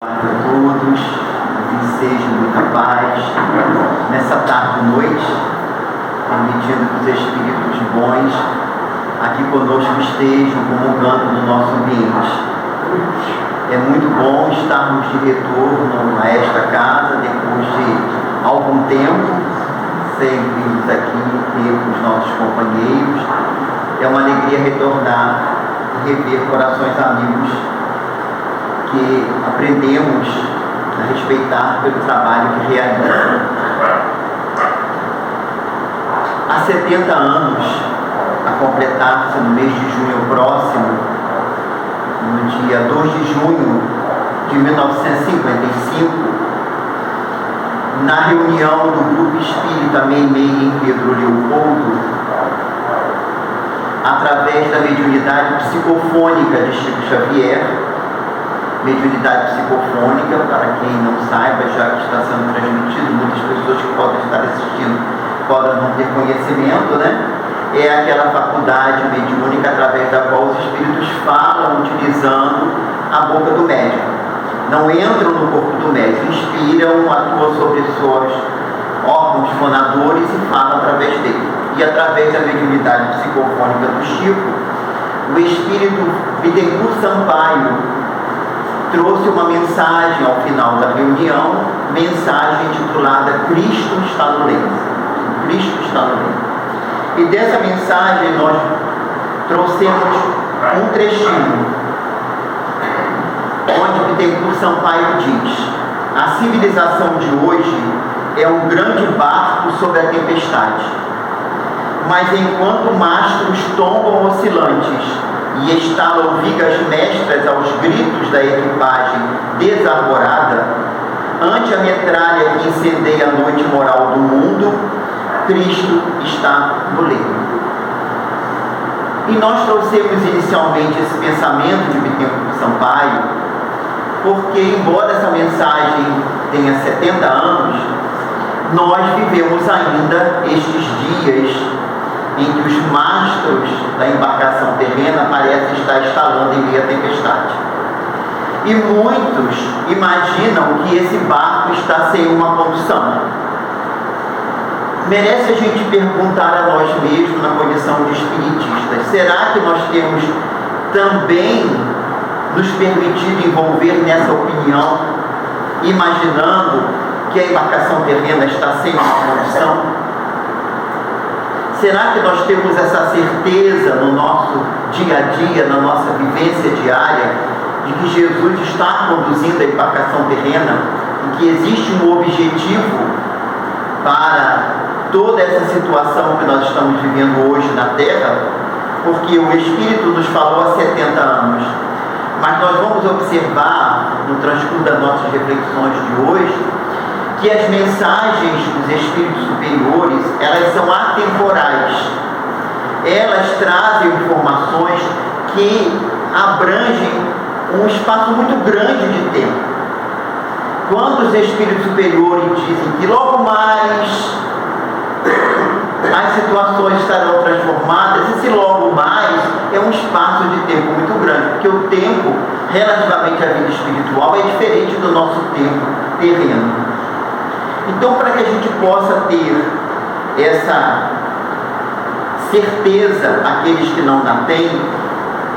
A todos, que sejam muita paz nessa tarde e noite, permitindo que os Espíritos bons aqui conosco estejam comungando no nosso ambiente. É muito bom estarmos de retorno a esta casa depois de algum tempo, sem virmos aqui ter os nossos companheiros. É uma alegria retornar e rever corações amigos que aprendemos a respeitar pelo trabalho que realizam. Há 70 anos, a completar-se no mês de junho próximo, no dia 2 de junho de 1955, na reunião do Grupo Espírita Meimei em Pedro Leopoldo, através da mediunidade psicofônica de Chico Xavier, mediunidade psicofônica, para quem não saiba, já que está sendo transmitido, muitas pessoas que podem estar assistindo podem não ter conhecimento, né? É aquela faculdade mediúnica através da qual os espíritos falam utilizando a boca do médium. Não entram no corpo do médium, inspiram, atuam sobre seus órgãos fonadores e falam através dele. E através da mediunidade psicofônica do Chico, o espírito Bittencourt Sampaio trouxe uma mensagem ao final da reunião, mensagem intitulada Cristo está no leito. Cristo está no leito. E dessa mensagem nós trouxemos um trechinho, onde Bittencourt Sampaio diz: a civilização de hoje é um grande barco sobre a tempestade, mas enquanto mastros tombam oscilantes e estalam vigas mestras aos gritos da equipagem desarvorada, ante a metralha que incendeia a noite moral do mundo, Cristo está no leito. E nós trouxemos inicialmente esse pensamento de Bittencourt Sampaio, porque, embora essa mensagem tenha 70 anos, nós vivemos ainda estes dias em que os mastros da embarcação terrena parecem estar estalando em meio à tempestade. E muitos imaginam que esse barco está sem uma condução. Merece a gente perguntar a nós mesmos, na condição de espiritistas, será que nós temos também nos permitido envolver nessa opinião, imaginando que a embarcação terrena está sem uma condução? Será que nós temos essa certeza no nosso dia a dia, na nossa vivência diária, de que Jesus está conduzindo a embarcação terrena e que existe um objetivo para toda essa situação que nós estamos vivendo hoje na Terra? Porque o Espírito nos falou há 70 anos, mas nós vamos observar no transcurso das nossas reflexões de hoje que as mensagens dos Espíritos superiores, elas são atemporais. Elas trazem informações que abrangem um espaço muito grande de tempo. Quando os Espíritos superiores dizem que logo mais as situações estarão transformadas, esse logo mais é um espaço de tempo muito grande, porque o tempo, relativamente à vida espiritual, é diferente do nosso tempo terreno. Então, para que a gente possa ter essa certeza, aqueles que não a têm,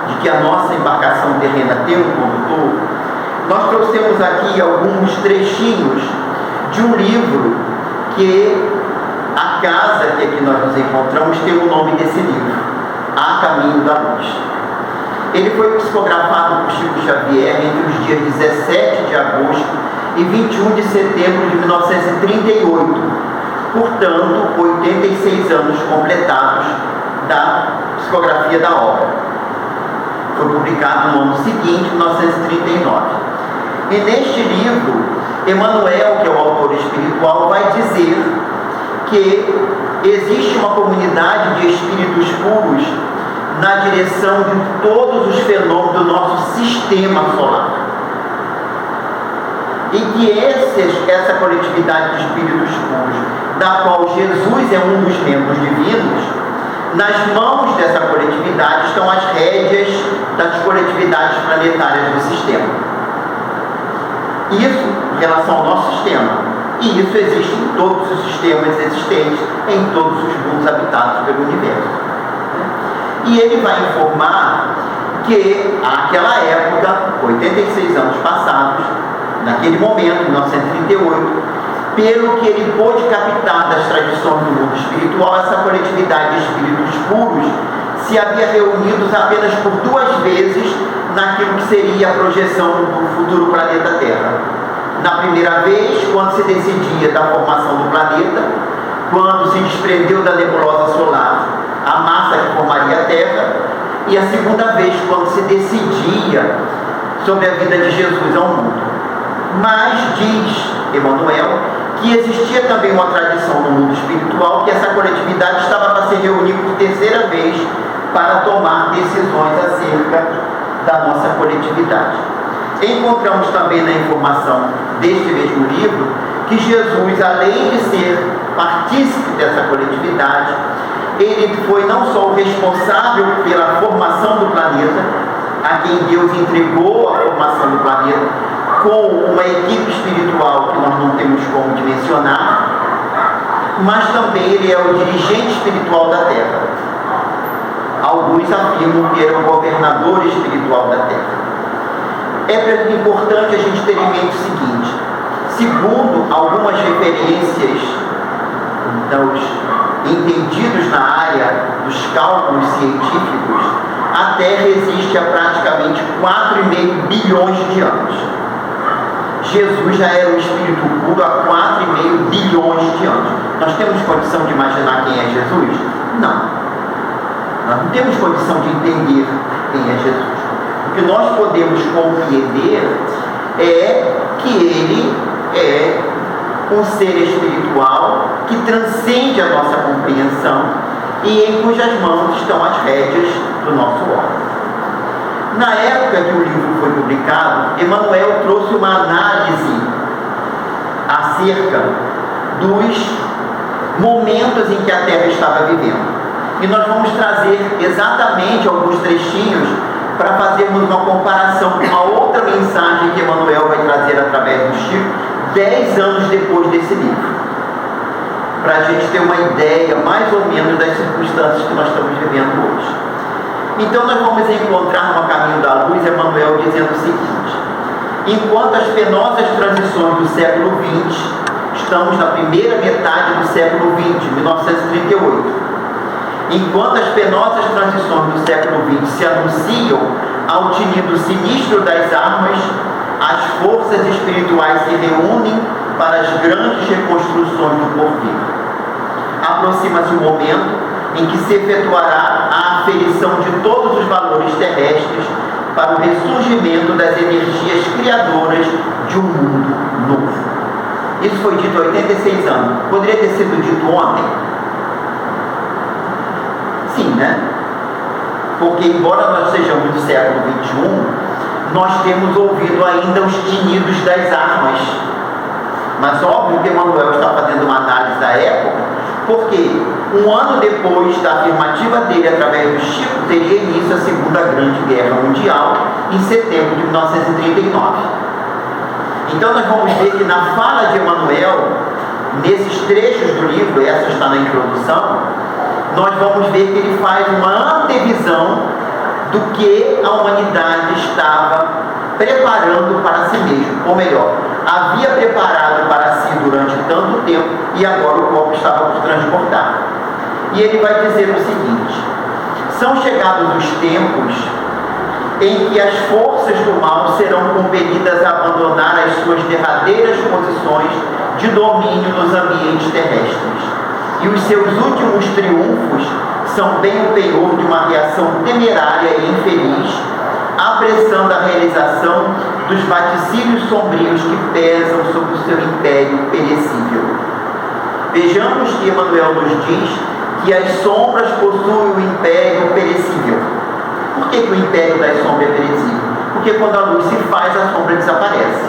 de que a nossa embarcação terrena tem um condutor, nós trouxemos aqui alguns trechinhos de um livro que a casa que aqui nós nos encontramos tem o nome desse livro, A Caminho da Luz. Ele foi psicografado por Chico Xavier entre os dias 17 de agosto e 21 de setembro de 1938, portanto, 86 anos completados da psicografia da obra. Foi publicado no ano seguinte, 1939. E neste livro, Emmanuel, que é o autor espiritual, vai dizer que existe uma comunidade de espíritos puros na direção de todos os fenômenos do nosso sistema solar. E que essa coletividade de espíritos puros, da qual Jesus é um dos membros divinos, nas mãos dessa coletividade estão as rédeas das coletividades planetárias do sistema. Isso em relação ao nosso sistema. E isso existe em todos os sistemas existentes, em todos os mundos habitados pelo universo. E ele vai informar que, naquela época, 86 anos passados, naquele momento, em 1938, pelo que ele pôde captar das tradições do mundo espiritual, essa coletividade de espíritos puros se havia reunido apenas por 2 vezes naquilo que seria a projeção do futuro planeta Terra. Na primeira vez, quando se decidia da formação do planeta, quando se desprendeu da nebulosa solar a massa que formaria a Terra, e a segunda vez, quando se decidia sobre a vida de Jesus ao mundo. Mas diz Emmanuel que existia também uma tradição no mundo espiritual que essa coletividade estava para se reunir por 3ª vez para tomar decisões acerca da nossa coletividade. Encontramos também na informação deste mesmo livro que Jesus, além de ser partícipe dessa coletividade, ele foi não só o responsável pela formação do planeta, a quem Deus entregou a formação do planeta, com uma equipe espiritual que nós não temos como dimensionar, mas também ele é o dirigente espiritual da Terra. Alguns afirmam que era o governador espiritual da Terra. É importante a gente ter em mente o seguinte: segundo algumas referências dos entendidos na área dos cálculos científicos, a Terra existe há praticamente 4,5 bilhões de anos. Jesus já era um espírito puro há 4,5 bilhões de anos. Nós temos condição de imaginar quem é Jesus? Não. Nós não temos condição de entender quem é Jesus. O que nós podemos compreender é que ele é um ser espiritual que transcende a nossa compreensão e em cujas mãos estão as rédeas do nosso órgão. Na época que o livro foi publicado, Emmanuel trouxe uma análise acerca dos momentos em que a Terra estava vivendo. E nós vamos trazer exatamente alguns trechinhos para fazermos uma comparação com uma outra mensagem que Emmanuel vai trazer através do Chico, 10 anos depois desse livro. Para a gente ter uma ideia mais ou menos das circunstâncias que nós estamos vivendo hoje. Então nós vamos encontrar no Caminho da Luz Emmanuel dizendo o seguinte: enquanto as penosas transições do século XX, estamos na primeira metade do século XX, 1938, enquanto as penosas transições do século XX se anunciam ao tinido sinistro das armas, as forças espirituais se reúnem para as grandes reconstruções do porvir. Aproxima-se o momento em que se efetuará a aferição de todos os valores terrestres para o ressurgimento das energias criadoras de um mundo novo. Isso foi dito há 86 anos. Poderia ter sido dito ontem? Sim, né? Porque embora nós sejamos do século XXI, nós temos ouvido ainda os tinidos das armas. Mas óbvio que Emmanuel está fazendo uma análise da época, porque um ano depois da afirmativa dele através do Chico, teria início a Segunda Grande Guerra Mundial, em setembro de 1939. Então nós vamos ver que na fala de Emmanuel, nesses trechos do livro, essa está na introdução, nós vamos ver que ele faz uma antevisão do que a humanidade estava preparando para si mesmo, ou melhor, havia preparado para si durante tanto tempo e agora o corpo estava por transportar. E ele vai dizer o seguinte: são chegados os tempos em que as forças do mal serão compelidas a abandonar as suas derradeiras posições de domínio nos ambientes terrestres. E os seus últimos triunfos são bem o penhor de uma reação temerária e infeliz, apressando a realização dos vaticínios sombrios que pesam sobre o seu império perecível. Vejamos que Emmanuel nos diz que as sombras possuem o império perecível. Por que o império das sombras é perecível? Porque quando a luz se faz, a sombra desaparece.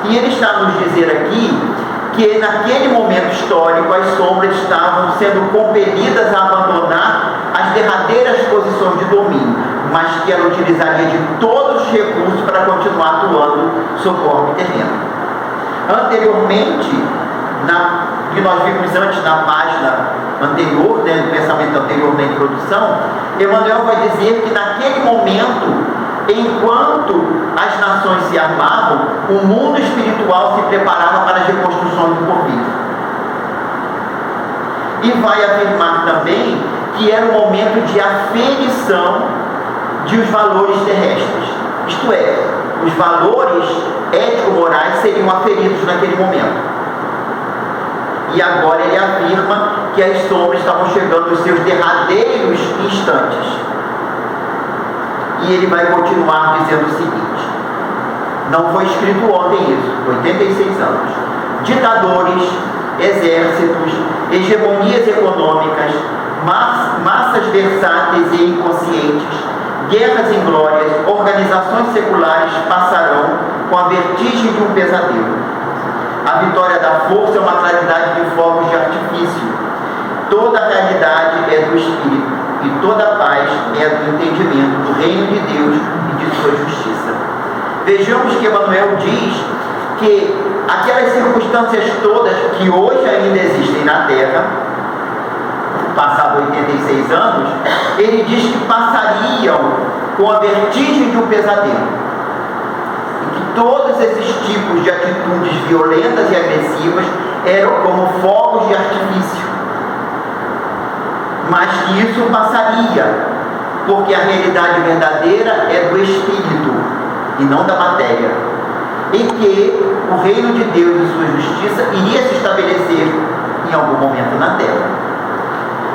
E ele está a nos dizer aqui que naquele momento histórico as sombras estavam sendo compelidas a abandonar as derradeiras posições de domínio, mas que ela utilizaria de todos os recursos para continuar atuando sob o orbe terreno. Anteriormente, que nós vimos antes na página anterior, no pensamento anterior na introdução, Emmanuel vai dizer que naquele momento, enquanto as nações se armavam, o mundo espiritual se preparava para as reconstruções do porvir. E vai afirmar também que era um momento de aferição de os valores terrestres. Isto é, os valores ético-morais seriam aferidos naquele momento. E agora ele afirma que as sombras estavam chegando aos seus derradeiros instantes. E ele vai continuar dizendo o seguinte: não foi escrito ontem isso, 86 anos. Ditadores, exércitos, hegemonias econômicas, massas versáteis e inconscientes, guerras inglórias, organizações seculares passarão com a vertigem de um pesadelo. A vitória da força é uma claridade de fogos de artifício. Toda a realidade é do Espírito e toda a paz é do entendimento do reino de Deus e de sua justiça. Vejamos que Emmanuel diz que aquelas circunstâncias todas que hoje ainda existem na Terra, passado 86 anos, ele diz que passariam com a vertigem de um pesadelo. E que todos esses tipos de atitudes violentas e agressivas eram como fogos de artifício. Mas que isso passaria, porque a realidade verdadeira é do Espírito e não da matéria. E que o reino de Deus e sua justiça iria se estabelecer em algum momento na Terra.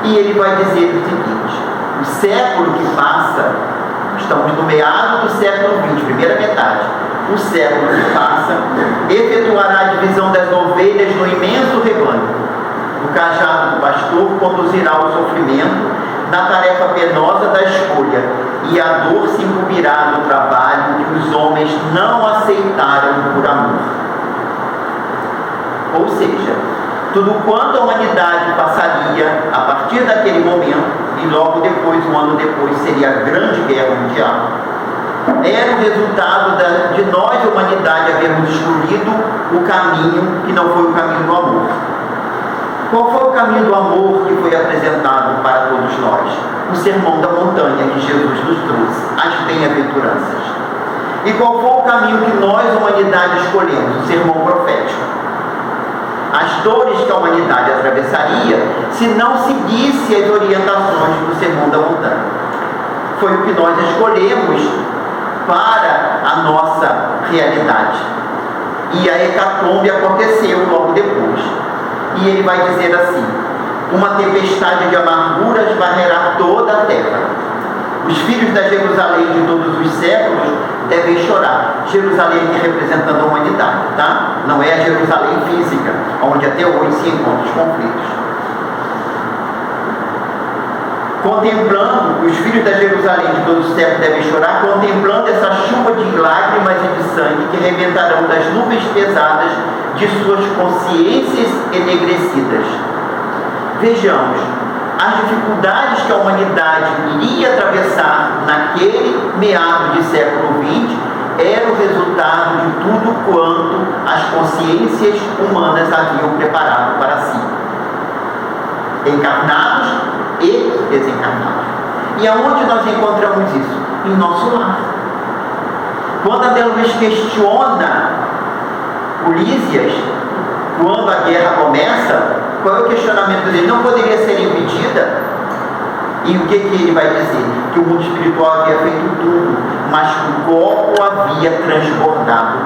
E ele vai dizer o seguinte: o século que passa, estamos no meado do século XX, primeira metade, o século que passa efetuará a divisão das ovelhas no imenso rebanho. O cajado do pastor conduzirá ao sofrimento na tarefa penosa da escolha, e a dor se incumbirá do trabalho que os homens não aceitaram por amor. Ou seja, tudo quanto a humanidade passaria a partir daquele momento, e logo depois, um ano depois, seria a Grande Guerra Mundial, era o resultado de nós, a humanidade, havermos escolhido o caminho que não foi o caminho do amor. Qual foi o caminho do amor que foi apresentado para todos nós? O Sermão da Montanha que Jesus nos trouxe, as bem-aventuranças. E qual foi o caminho que nós, a humanidade, escolhemos? O Sermão Profético. As dores que a humanidade atravessaria se não seguisse as orientações do Sermão da Montanha. Foi o que nós escolhemos para a nossa realidade. E a hecatombe aconteceu logo depois. E ele vai dizer assim: uma tempestade de amarguras varrerá toda a terra. Os filhos da Jerusalém de todos os séculos devem chorar. Jerusalém aqui representando a humanidade, tá? Não é a Jerusalém física, onde até hoje se encontram os conflitos. Contemplando, os filhos da Jerusalém de todos os séculos devem chorar, contemplando essa chuva de lágrimas e de sangue que rebentarão das nuvens pesadas de suas consciências enegrecidas. Vejamos, as dificuldades que a humanidade iria atravessar naquele meado de século XX era o resultado de tudo quanto as consciências humanas haviam preparado para si, encarnados e desencarnados. E aonde nós encontramos isso? Em nosso lar. Quando André Luiz questiona Ulisses, quando a guerra começa, qual é o questionamento dele? Não poderia ser impedida? E o que ele vai dizer? Que o mundo espiritual havia feito tudo, mas que o corpo havia transbordado.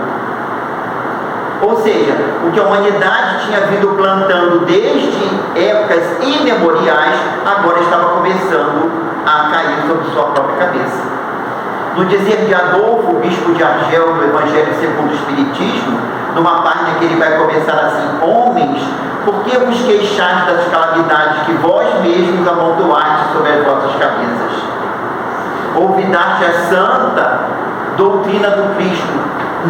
Ou seja, o que a humanidade tinha vindo plantando desde épocas imemoriais, agora estava começando a cair sobre sua própria cabeça. No dizer de Adolfo, bispo de Argel, do Evangelho segundo o Espiritismo, numa página que ele vai começar assim: homens, por que vos queixais das calamidades que vós mesmos amontoaste sobre as vossas cabeças? Ouvidaste a santa doutrina do Cristo,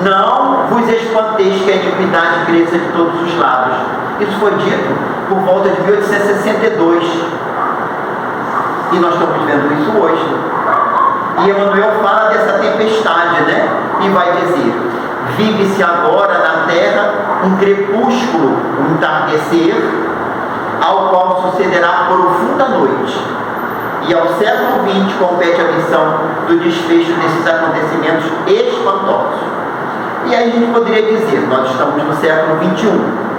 não vos espanteis que a iniquidade cresça de todos os lados. Isso foi dito por volta de 1862. E nós estamos vendo isso hoje. E Emmanuel fala dessa tempestade, né? E vai dizer: vive-se agora na terra um crepúsculo, um entardecer, ao qual sucederá profunda noite. E ao século XX compete a missão do desfecho desses acontecimentos espantosos. E aí a gente poderia dizer: nós estamos no século XXI.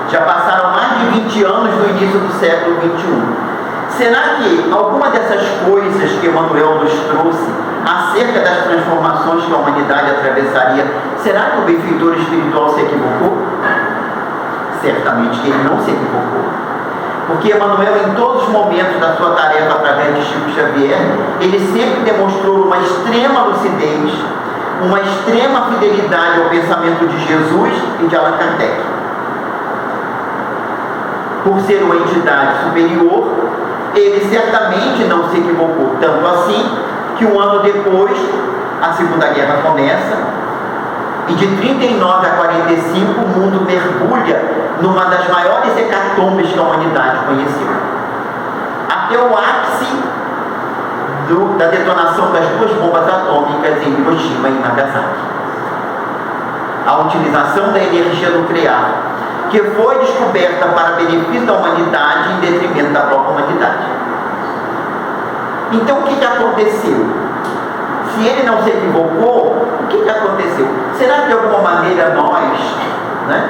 Já passaram mais de 20 anos do início do século XXI. Será que alguma dessas coisas que Emmanuel nos trouxe acerca das transformações que a humanidade atravessaria, será que o benfeitor espiritual se equivocou? Certamente que ele não se equivocou. Porque Emmanuel, em todos os momentos da sua tarefa através de Chico Xavier, ele sempre demonstrou uma extrema lucidez, uma extrema fidelidade ao pensamento de Jesus e de Allan Kardec. Por ser uma entidade superior, ele certamente não se equivocou, tanto assim que um ano depois a Segunda Guerra começa, e de 39 a 45 o mundo mergulha numa das maiores hecatombes que a humanidade conheceu. Até o ápice da detonação das duas bombas atômicas em Hiroshima e Nagasaki. A utilização da energia nuclear, que foi descoberta para benefício da humanidade em detrimento da própria humanidade. Então o que aconteceu? Se ele não se equivocou, o que aconteceu? Será que de alguma maneira nós, né?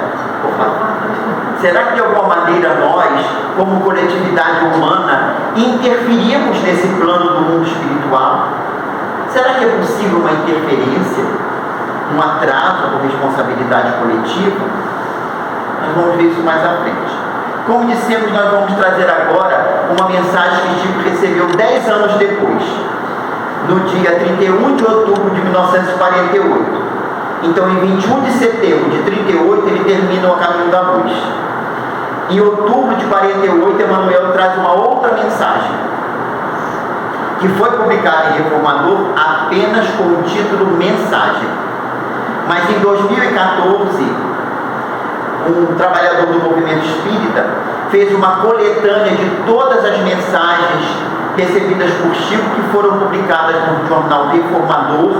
Será que de alguma maneira nós, como coletividade humana, interferimos nesse plano do mundo espiritual? Será que é possível uma interferência, um atraso por responsabilidade coletiva? Nós vamos ver isso mais à frente. Como dissemos, nós vamos trazer agora uma mensagem que Chico recebeu 10 anos depois, no dia 31 de outubro de 1948. Então, em 21 de setembro de 38, ele termina o Caminho da Luz. Em outubro de 48, Emmanuel traz uma outra mensagem, que foi publicada em Reformador apenas com o título Mensagem. Mas em 2014, um trabalhador do movimento espírita fez uma coletânea de todas as mensagens recebidas por Chico, que foram publicadas no jornal Reformador,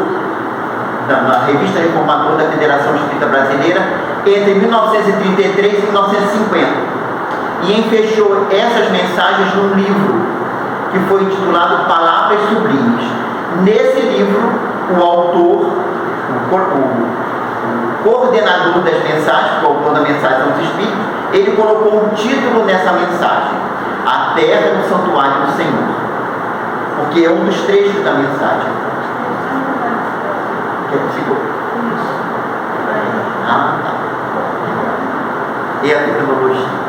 na revista Reformador da Federação Espírita Brasileira, entre 1933 e 1950. E enfechou essas mensagens num livro que foi intitulado Palavras Sublimes. Nesse livro, o autor, o coordenador das mensagens, o autor da mensagem são os Espíritos, ele colocou um título nessa mensagem: A Terra no Santuário do Senhor, porque é um dos trechos da mensagem. Quer que ficou? Ah, tá. E a tecnologia.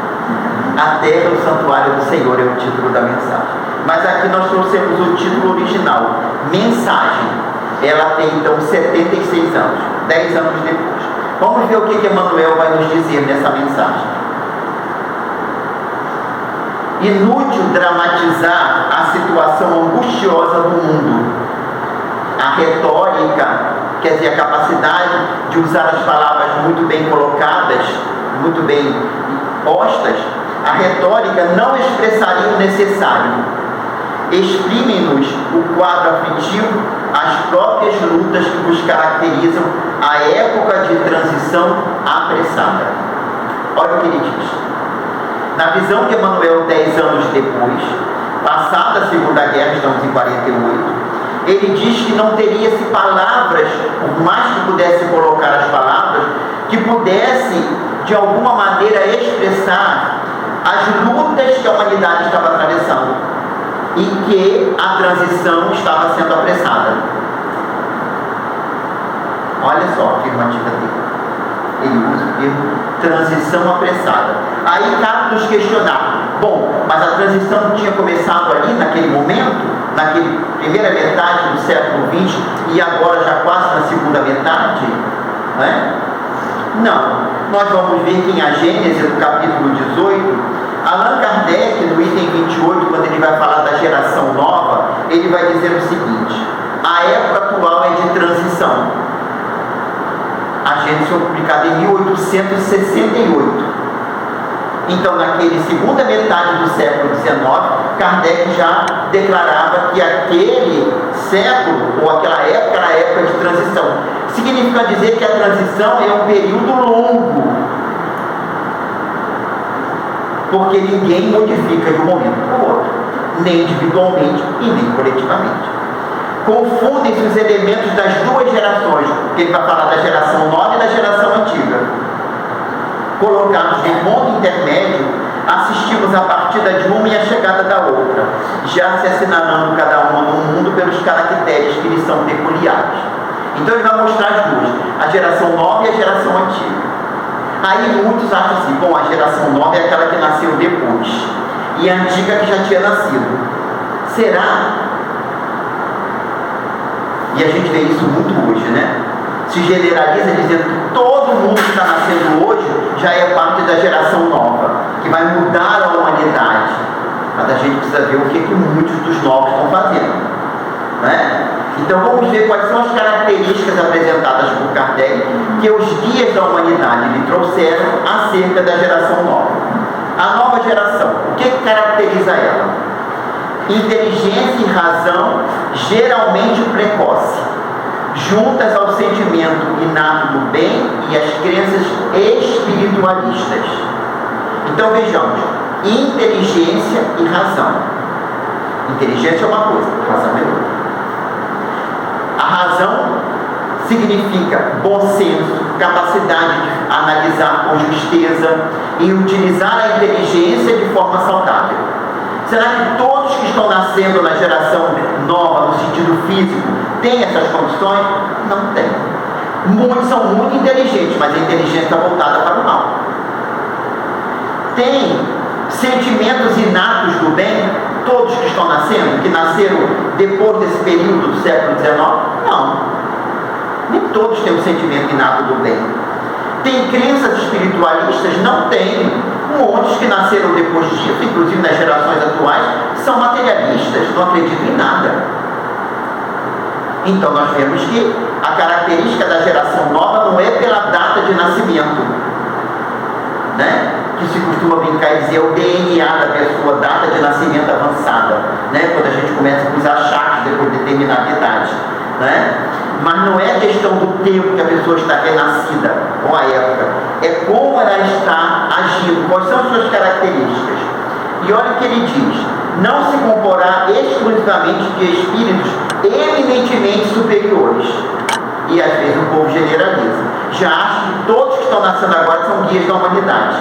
A Terra no Santuário do Senhor é o título da mensagem. Mas aqui nós trouxemos o título original, Mensagem. Ela tem então 76 anos, 10 anos depois. Vamos ver o que Emmanuel vai nos dizer nessa mensagem. Inútil dramatizar a situação angustiosa do mundo. A retórica, quer dizer, a capacidade de usar as palavras muito bem colocadas, muito bem postas, a retórica não expressaria o necessário. Exprimem-nos o quadro aflitivo, as próprias lutas que nos caracterizam a época de transição apressada. Olha o que ele diz. Na visão de Emmanuel 10 anos depois, passada a Segunda Guerra, estamos em 48, ele diz que não teria-se palavras, por mais que pudesse colocar as palavras, que pudesse de alguma maneira expressar as lutas que a humanidade estava atravessando e que a transição estava sendo apressada. Olha só a afirmativa dele. Ele usa o termo transição apressada. Aí cabe nos questionar: bom, mas a transição tinha começado ali naquele momento, naquele primeira metade do século XX, e agora já quase na segunda metade? Né? Não. Nós vamos ver que em A Gênese, no capítulo 18, Allan Kardec, no item 28, quando ele vai falar da geração nova, ele vai dizer o seguinte: a época atual é de transição. A Gênese foi publicada em 1868. Então, naquele segunda metade do século XIX, Kardec já declarava que aquele século, ou aquela época, era a época de transição. Significa dizer que a transição é um período longo, porque ninguém modifica de um momento para o outro, nem individualmente e nem coletivamente. Confundem-se os elementos das duas gerações, que ele vai falar da geração nova e da geração antiga. Colocados no ponto intermédio, assistimos a partida de uma e a chegada da outra, já se assinalando cada uma no mundo pelos caracteres que lhes são peculiares. Então ele vai mostrar as duas, a geração nova e a geração antiga. Aí muitos acham assim, bom, a geração nova é aquela que nasceu depois, e a antiga que já tinha nascido. Será? E a gente vê isso muito hoje, né? Se generaliza dizendo que todo mundo que está nascendo hoje já é parte da geração nova, que vai mudar a humanidade. Mas a gente precisa ver o que muitos dos novos estão fazendo, né? Então vamos ver quais são as características apresentadas por Kardec que os guias da humanidade lhe trouxeram acerca da geração nova. A nova geração, o que caracteriza ela? Inteligência e razão geralmente precoce, juntas ao sentimento inato do bem e às crenças espiritualistas. Então vejamos, inteligência e razão. Inteligência é uma coisa, razão é outra. A razão significa bom senso, capacidade de analisar com justeza e utilizar a inteligência de forma saudável. Será que todos que estão nascendo na geração nova, no sentido físico, têm essas condições? Não tem. Muitos são muito inteligentes, mas a inteligência está voltada para o mal. Tem sentimentos inatos do bem? Todos que estão nascendo, que nasceram depois desse período do século XIX? Não. Nem todos têm o sentimento inato do bem. Tem crenças espiritualistas? Não tem. Muitos que nasceram depois disso, inclusive nas gerações atuais, são materialistas, não acreditam em nada. Então nós vemos que a característica da geração nova não é pela data de nascimento, né? Que se costuma brincar e dizer o DNA da pessoa, data de nascimento avançada, né? Quando a gente começa a usar achaques depois de determinada idade, né? Mas não é a questão do tempo que a pessoa está renascida, ou a época, é como ela está agindo, quais são as suas características. E olha o que ele diz: não se comporá exclusivamente de espíritos eminentemente superiores. E às vezes o povo generaliza, já acha que todos que estão nascendo agora são guias da humanidade.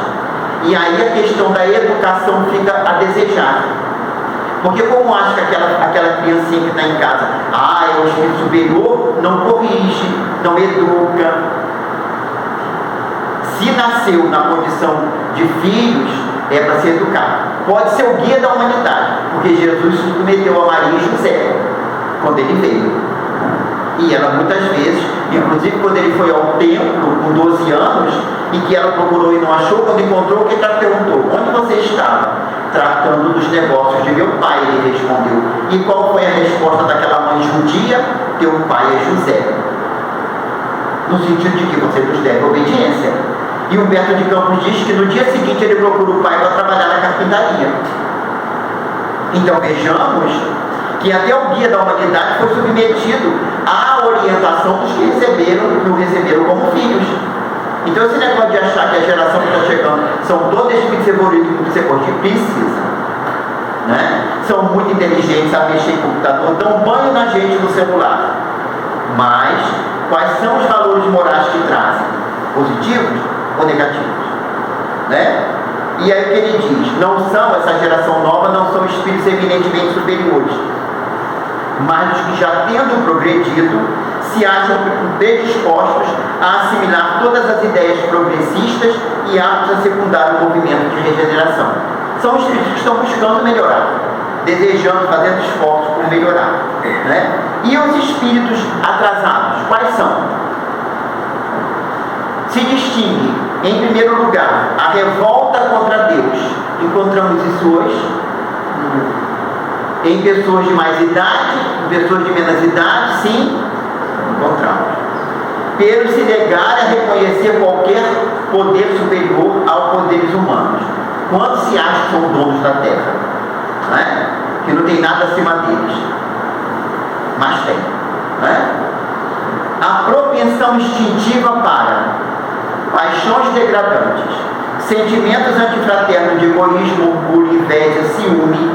E aí a questão da educação fica a desejar. Porque como acha que aquela criancinha que está em casa, é o espírito superior, não corrige, não educa. Se nasceu na condição de filhos, é para ser educado. Pode ser o guia da humanidade, porque Jesus submeteu a Maria e José quando ele veio. E ela muitas vezes, inclusive quando ele foi ao templo com 12 anos, e que ela procurou e não achou, quando encontrou, o que ela perguntou? Onde você estava? Tratando dos negócios de meu pai, ele respondeu. E qual foi a resposta daquela mãe judia? Teu pai é José. No sentido de que você nos deve obediência. E Humberto de Campos diz que no dia seguinte ele procura o pai para trabalhar na carpintaria. Então vejamos que até o guia da humanidade foi submetido à orientação dos que o receberam como filhos. Então esse negócio de achar que a geração que está chegando são todos espíritos evoluídos que você precisa, né? São muito inteligentes, sabem mexer em computador, dão banho na gente no celular. Mas quais são os valores morais que trazem? Positivos ou negativos? Né? E aí o que ele diz? Não são, essa geração nova não são espíritos eminentemente superiores, mas os que já tendo progredido se acham predispostos a assimilar todas as ideias progressistas e aptos a secundar o movimento de regeneração. São espíritos que estão buscando melhorar, desejando, fazendo esforços por melhorar, né? E os espíritos atrasados, quais são? Se distingue, em primeiro lugar, a revolta contra Deus. Encontramos isso hoje em pessoas de mais idade, em pessoas de menos idade, sim, encontramos. Pelo se negar a reconhecer qualquer poder superior aos poderes humanos. quando se acha que são donos da terra, né? Que não tem nada acima deles, mas tem, né? A propensão instintiva para paixões degradantes, sentimentos antifraternos de egoísmo, orgulho, inveja, ciúme,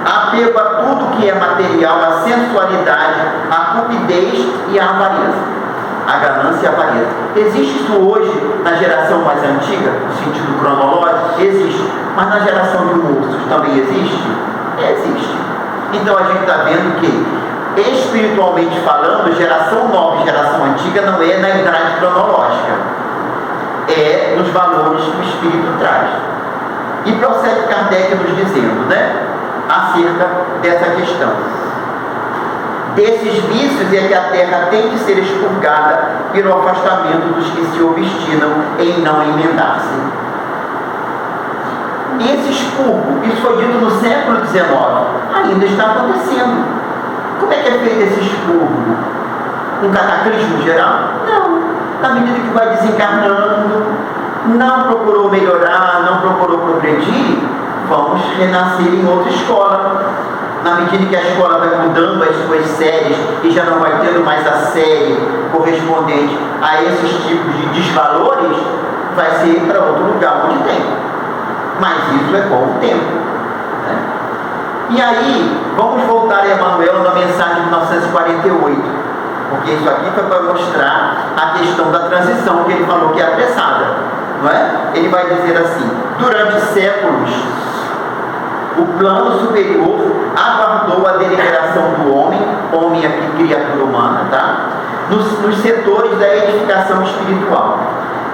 apego a tudo que é material, a sensualidade, a cupidez e a avareza. A ganância e a avareza. Existe isso hoje na geração mais antiga, no sentido cronológico? Existe. Mas na geração de moços também existe? Existe. Então a gente está vendo que, espiritualmente falando, geração nova e geração antiga não é na idade cronológica, é nos valores que o Espírito traz. E prossegue Kardec nos dizendo, né, acerca dessa questão. Desses vícios é que a terra tem que ser expurgada pelo afastamento dos que se obstinam em não emendar-se. Esse expurgo, isso foi dito no século XIX, ainda está acontecendo. Como é que é feito esse expurgo? Um cataclismo geral? Não. Na medida que vai desencarnando, não procurou melhorar, não procurou progredir, vamos renascer em outra escola. Na medida que a escola vai mudando as suas séries e já não vai tendo mais a série correspondente a esses tipos de desvalores, vai ser para outro lugar onde tem. Mas isso é com o tempo, né? E aí, vamos voltar a Emmanuel na mensagem de 1948, porque isso aqui foi para mostrar a questão da transição que ele falou que é apressada, não é? Ele vai dizer assim: durante séculos, o plano superior aguardou a deliberação do homem aqui criatura humana, tá? Nos setores da edificação espiritual.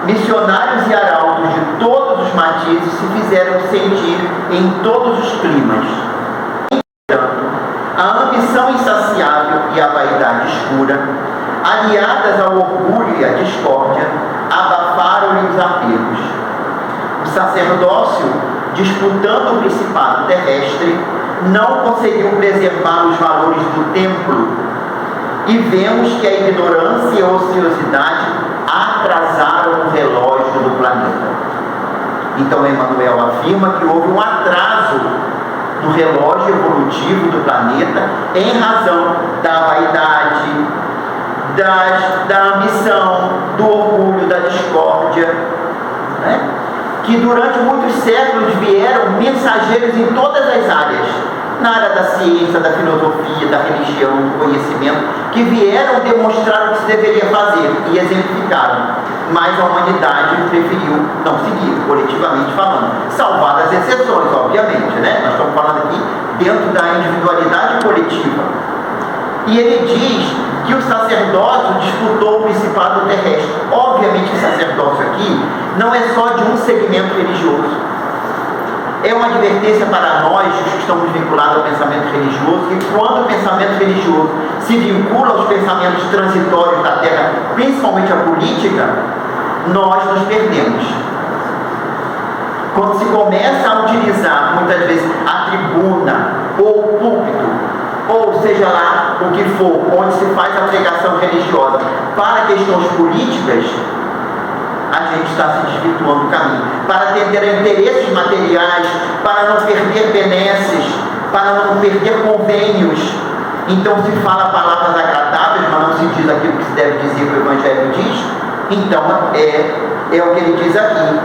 Missionários e arautos de todos os matizes se fizeram sentir em todos os climas. Entretanto, a ambição insaciável e a vaidade escura, aliadas ao orgulho e à discórdia, abafaram-lhe os apegos. O sacerdócio, disputando o principado terrestre, não conseguiu preservar os valores do templo, e vemos que a ignorância e a ociosidade atrasaram o relógio do planeta. Então Emmanuel afirma que houve um atraso no relógio evolutivo do planeta em razão da vaidade, da ambição, do orgulho, da discórdia, né? Que durante muitos séculos vieram mensageiros em todas as áreas, na área da ciência, da filosofia, da religião, do conhecimento, que vieram demonstrar o que se deveria fazer e exemplificaram, mas a humanidade preferiu não seguir, coletivamente falando, salvadas as exceções, obviamente, né? Nós estamos falando aqui dentro da individualidade coletiva. E ele diz que o sacerdócio disputou o principado terrestre. Obviamente, o sacerdócio aqui não é só de um segmento religioso. É uma advertência para nós que estamos vinculados ao pensamento religioso, que quando o pensamento religioso se vincula aos pensamentos transitórios da Terra, principalmente a política, nós nos perdemos. Quando se começa a utilizar, muitas vezes, a tribuna ou o púlpito, ou seja lá o que for, onde se faz a pregação religiosa para questões políticas, a gente está se desvirtuando do caminho, para atender a interesses materiais, para não perder benesses, para não perder convênios. Então se fala palavras agradáveis, mas não se diz aquilo que se deve dizer, que o Evangelho diz. Então é o que ele diz aqui.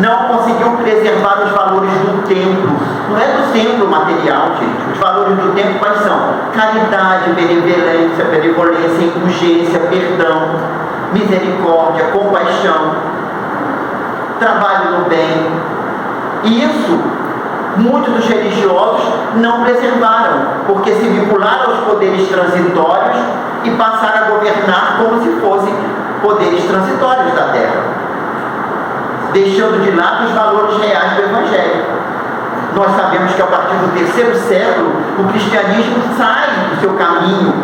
Não conseguiu preservar os valores do templo. Não é do templo material, gente. Os valores do templo quais são? Caridade, benevolência, indulgência, perdão, misericórdia, compaixão, trabalho no bem. E isso, muitos dos religiosos não preservaram, porque se vincularam aos poderes transitórios e passaram a governar como se fossem poderes transitórios da terra, deixando de lado os valores reais do Evangelho. Nós sabemos que a partir do 3º século, o cristianismo sai do seu caminho,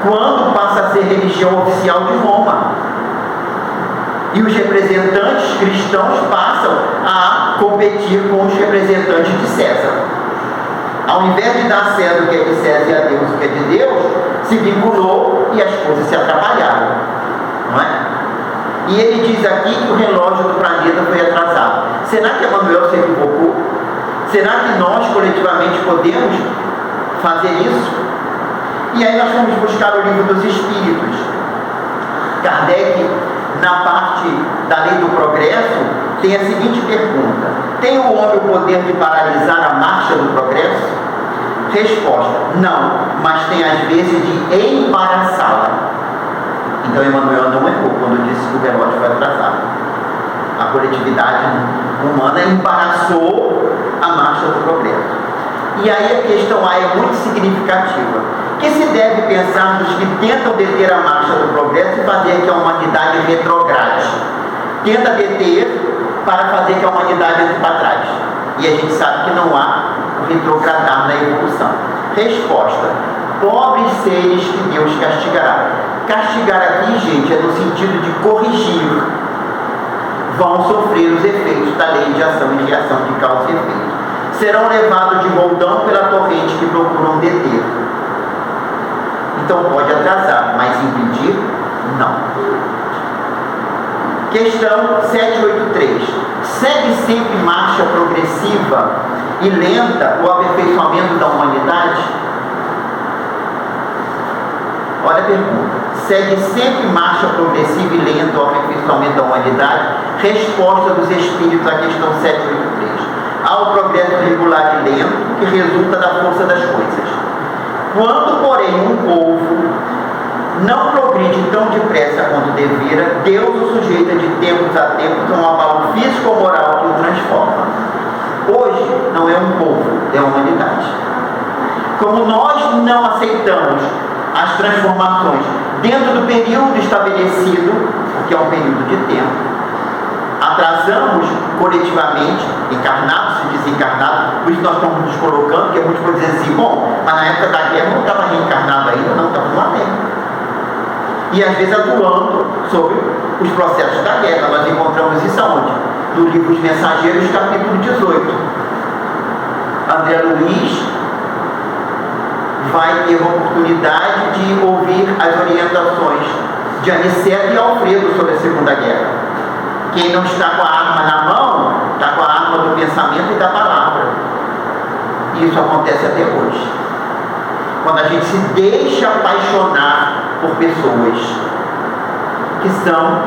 quando passa a ser religião oficial de Roma. E os representantes cristãos passam a competir com os representantes de César. Ao invés de dar a César o que é de César e a Deus o que é de Deus, se vinculou e as coisas se atrapalharam. Não é? E ele diz aqui que o relógio do planeta foi atrasado. Será que Emmanuel se equivocou? Será que nós coletivamente podemos fazer isso? E aí nós vamos buscar o Livro dos Espíritos. Kardec, na parte da lei do progresso, tem a seguinte pergunta: tem o homem o poder de paralisar a marcha do progresso? Resposta: não, mas tem às vezes de embaraçá-la. Então Emmanuel não errou quando disse que o relógio foi atrasado. A coletividade humana embaraçou a marcha do progresso. E aí a questão A é muito significativa. Que se deve pensar nos que tentam deter a marcha do progresso e fazer que a humanidade retrograde? Tenta deter para fazer que a humanidade entre para trás. E a gente sabe que não há o retrogradar na evolução. Resposta: pobres seres que Deus castigará. Castigar aqui, gente, é no sentido de corrigir. Vão sofrer os efeitos da lei de ação e reação, de causa e efeito. Serão levados de roldão pela torrente que procuram deter. Então pode atrasar, mas impedir, não. Questão 783. Segue sempre marcha progressiva e lenta o aperfeiçoamento da humanidade? Olha a pergunta. Segue sempre marcha progressiva e lenta o aperfeiçoamento da humanidade? Resposta dos Espíritos à questão 783. Há o progresso regular e lento que resulta da força das coisas. Quando, porém, um povo não progride tão depressa quanto devera, Deus o sujeita de tempos a tempos a um abalo físico ou moral que o transforma. Hoje não é um povo, é a humanidade. Como nós não aceitamos as transformações dentro do período estabelecido, que é um período de tempo, atrasamos coletivamente, encarnados e desencarnados, por isso nós estamos nos colocando, que é muito para dizer assim, bom, mas na época da guerra não estava reencarnado ainda, não, estava no além. E às vezes atuando sobre os processos da guerra. Nós encontramos isso aonde? No livro Os Mensageiros, capítulo 18. André Luiz vai ter a oportunidade de ouvir as orientações de Aniceto e Alfredo sobre a Segunda Guerra. Quem não está com a arma na mão, está com a arma do pensamento e da palavra. E isso acontece até hoje. Quando a gente se deixa apaixonar por pessoas que são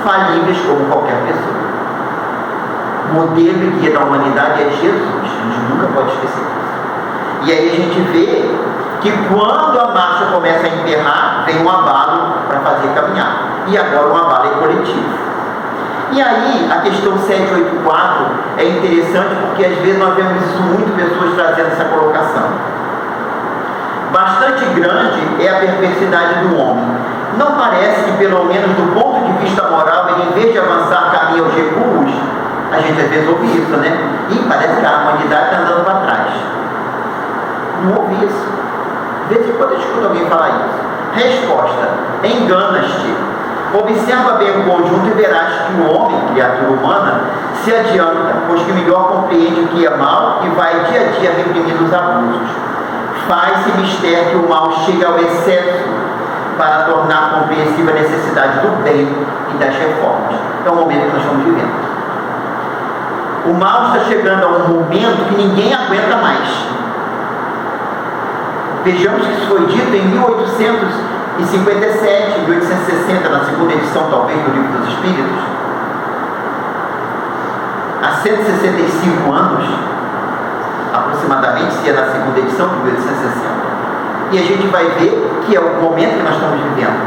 falíveis como qualquer pessoa. O modelo e guia da humanidade é Jesus. A gente nunca pode esquecer disso. E aí a gente vê que quando a marcha começa a emperrar, vem um abalo para fazer caminhar. E agora um abalo é coletivo. E aí, a questão 784 é interessante porque às vezes nós vemos isso muito, pessoas trazendo essa colocação. Bastante grande é a perversidade do homem. Não parece que, pelo menos do ponto de vista moral, ele, em vez de avançar caminho aos recuos, a gente às vezes ouve isso, né? E parece que a humanidade está andando para trás. Não ouvi isso. De vez em quando eu escuto alguém falar isso. Resposta: enganas-te. Observa bem o conjunto e verás que o homem, criatura humana, se adianta, pois que melhor compreende o que é mal e vai dia a dia reprimindo os abusos. Faz-se mistério que o mal chega ao excesso para tornar compreensível a necessidade do bem e das reformas. É o momento que nós estamos vivendo. O mal está chegando a um momento que ninguém aguenta mais. Vejamos que isso foi dito em 1857, 1860, na segunda edição, talvez, do Livro dos Espíritos. Há 165 anos, aproximadamente, se é na segunda edição de 1860. E a gente vai ver que é o momento que nós estamos vivendo.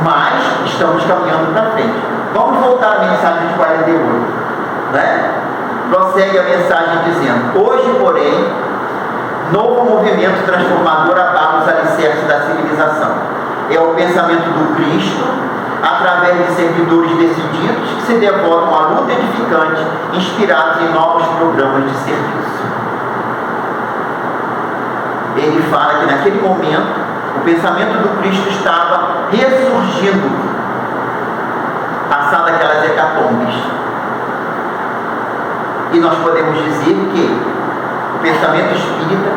Mas estamos caminhando para frente. Vamos voltar à mensagem de 48, né? Prossegue a mensagem dizendo: hoje, porém, novo movimento transformador abala os alicerces da civilização. É o pensamento do Cristo, através de servidores decididos que se devotam à luta edificante, inspirados em novos programas de serviço. Ele fala que naquele momento o pensamento do Cristo estava ressurgindo, passado aquelas hecatombes. E nós podemos dizer que o pensamento espírita,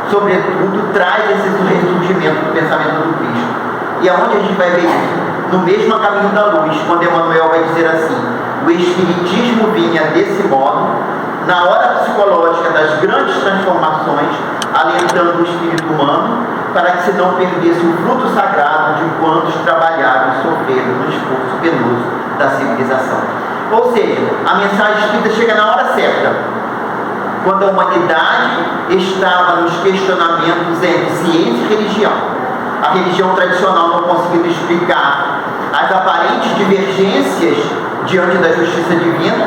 sobretudo, traz esse ressurgimento do pensamento do Cristo. E aonde a gente vai ver isso? No mesmo caminho da luz, quando Emmanuel vai dizer assim: o Espiritismo vinha desse modo na hora psicológica das grandes transformações, alentando o espírito humano para que se não perdesse o fruto sagrado de quantos trabalharam e sofreram no esforço penoso da civilização. Ou seja, a mensagem espírita chega na hora certa, quando a humanidade estava nos questionamentos entre ciência e religião. A religião tradicional não conseguindo explicar as aparentes divergências diante da justiça divina,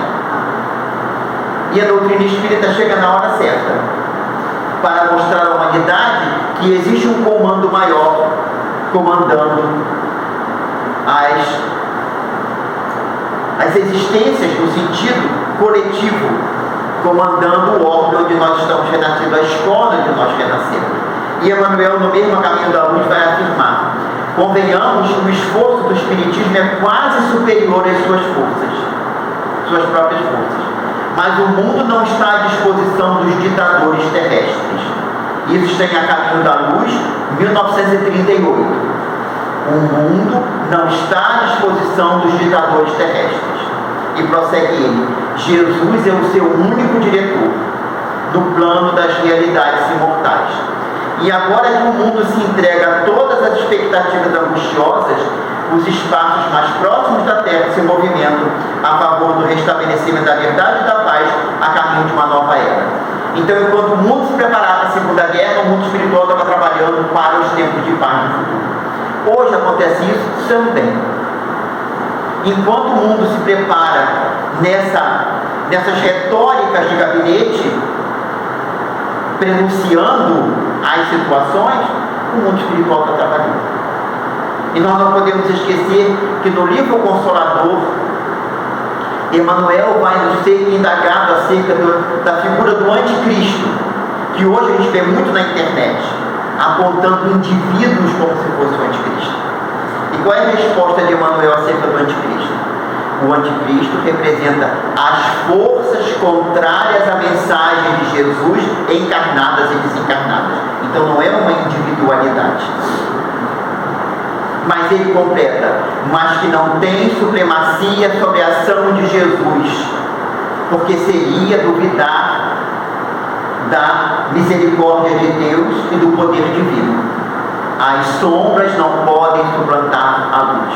e a doutrina espírita chega na hora certa para mostrar à humanidade que existe um comando maior comandando as existências no sentido coletivo, comandando o órgão onde nós estamos renascidos, a escola onde nós renascemos. E Emmanuel, no mesmo caminho da luz, vai afirmar: convenhamos que o esforço do Espiritismo é quase superior às suas forças, suas próprias forças. Mas o mundo não está à disposição dos ditadores terrestres. Isso está em A Caminho da Luz, 1938. O mundo não está à disposição dos ditadores terrestres. E prossegue ele: Jesus é o seu único diretor no plano das realidades imortais. E agora que o mundo se entrega a todas as expectativas angustiosas, os espaços mais próximos da Terra se movimentam a favor do restabelecimento da verdade e da paz a caminho de uma nova era. Então, enquanto o mundo se preparava para a Segunda Guerra, o mundo espiritual estava trabalhando para os tempos de paz no futuro. Hoje acontece isso também. Enquanto o mundo se prepara nessas retóricas de gabinete, prenunciando as situações, o mundo espiritual está trabalhando. E nós não podemos esquecer que no livro Consolador, Emmanuel vai nos ser indagado acerca da figura do anticristo, que hoje a gente vê muito na internet, apontando indivíduos como se fosse o anticristo. E qual é a resposta de Emmanuel acerca do anticristo? O anticristo representa as forças contrárias à mensagem de Jesus, encarnadas e desencarnadas. Então não é uma individualidade. Mas ele completa: mas que não tem supremacia sobre a ação de Jesus, porque seria duvidar da misericórdia de Deus e do poder divino. As sombras não podem suplantar a luz.